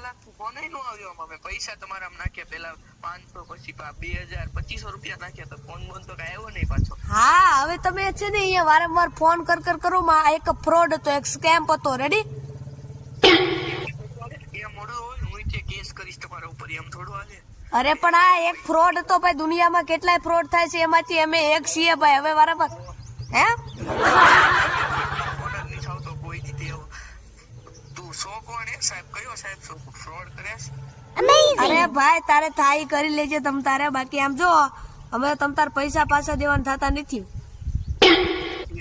કલાક ફોન નો આવ્યો અમે પૈસા તમારા નાખ્યા પેલા 500 પછી 2000 2500 રૂપિયા નાખ્યા તો ફોન તો કઈ આવ્યો નહીં પાછો. હા હવે તમે છે ને અહીંયા વારંવાર ફોન કરો માં એક ફ્રોડ હતો, એક સ્કેમ હતો. રેડી? એ મોડું હોય હું તે કેસ કરીશ તમારા ઉપર એમ થોડું હાલે. અરે પણ આ એક ફ્રોડ હતો ભાઈ. દુનિયામાં કેટલાય ફ્રોડ થાય છે, એમાંથી અમે એક છીએ ભાઈ. હવે વારંવાર હે ઓર્ડર નહીં આવતો કોઈ દીધી એવું. તું સો કોણ હે સાહેબ? કયો સાહેબ ફ્રોડ કરે છે? અરે ભાઈ તારે થાય કરી લેજે તમ તારે. બાકી આમ જો અમે તમ તાર પૈસા પાછા દેવાના થતા નથી.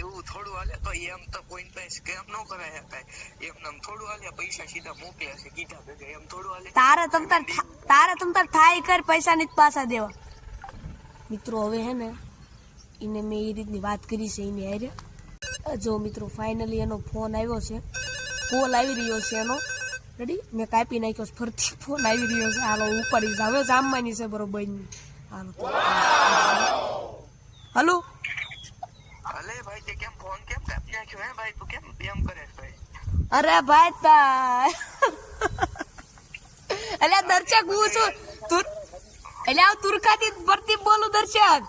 એવું થોડું હાલે તો એમ તો કોઈ પાસે સ્કેમ ન કરાય કાય. એમ નામ થોડું હાલે પૈસા સીધા મોકલે છે કીધા ભેગા એમ થોડું હાલે. તારે તમ તાર થાય કર, પૈસા નથી પાછા દેવા. મિત્રો હવે હે ને એને મેં એ રીતની વાત કરી છે એને હારે. જો મિત્રો ફાઇનલી એનો ફોન આવ્યો છે, કોલ આવી રહ્યો છે એનો. રેડી? મેં કાપી નાખ્યો છે, ફરતી ફોન આવી રહ્યો છે. હાલો ઉપાડી હવે જામવાની છે બરોબર. હાલો હલો અલે ભાઈ તે કેમ ફોન કેમ કાપી નાખ્યો હે ભાઈ? તું કેમ એમ કરે છે ભાઈ? અરે ભાઈ એટલે દર્શક હું છું એટલે તુરખાથી ભરતી બોલું દર્શક.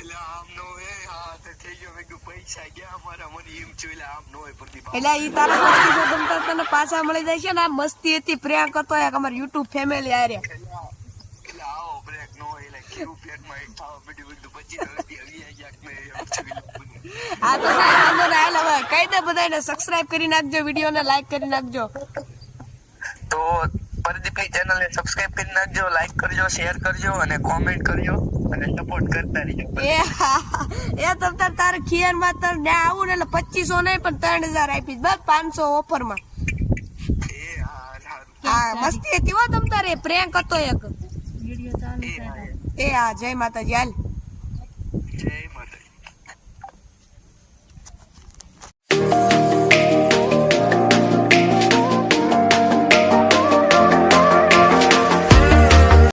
એટલે આમ નો હે. હા તો થઈ ગયો મેં કીધું પૈસા ગયા અમારા મને એમ જોઈ આમ નો હોય પ્રદીપ. એટલે ઈ તારા મસ્તી છે તમ તાર તને પાછા મળી જાય છે ને. આ મસ્તી હતી પ્રેમ કરતો એક અમાર YouTube ફેમિલી આરે. એટલે આવો બ્રેક નો હોય એટલે કેવું પેટમાં એક થાવ બીડું બીડું પછી આવી ગયા મેં એમ જોઈ. હા તો કાંઈ વાંધો ના. હાલ હવે કહી દે બધાને સબસ્ક્રાઇબ કરી નાખજો, વિડીયોને લાઈક કરી નાખજો. તો પ્રદીપની ચેનલને સબસ્ક્રાઇબ કરી નાખજો, લાઈક કરજો, શેર કરજો અને કોમેન્ટ કરજો અને સપોર્ટ કરતા રહેજો. એ તમ તાર ખીયર માં તર ને આવું ને એટલે 2500 નહીં પણ 3000 આપીશ બસ 500 ઓફર માં. હા મસ્તી હતી હો તમ તારે. પ્રેન્ક હતો એક. એ હા જય માતાજી. હાલ જય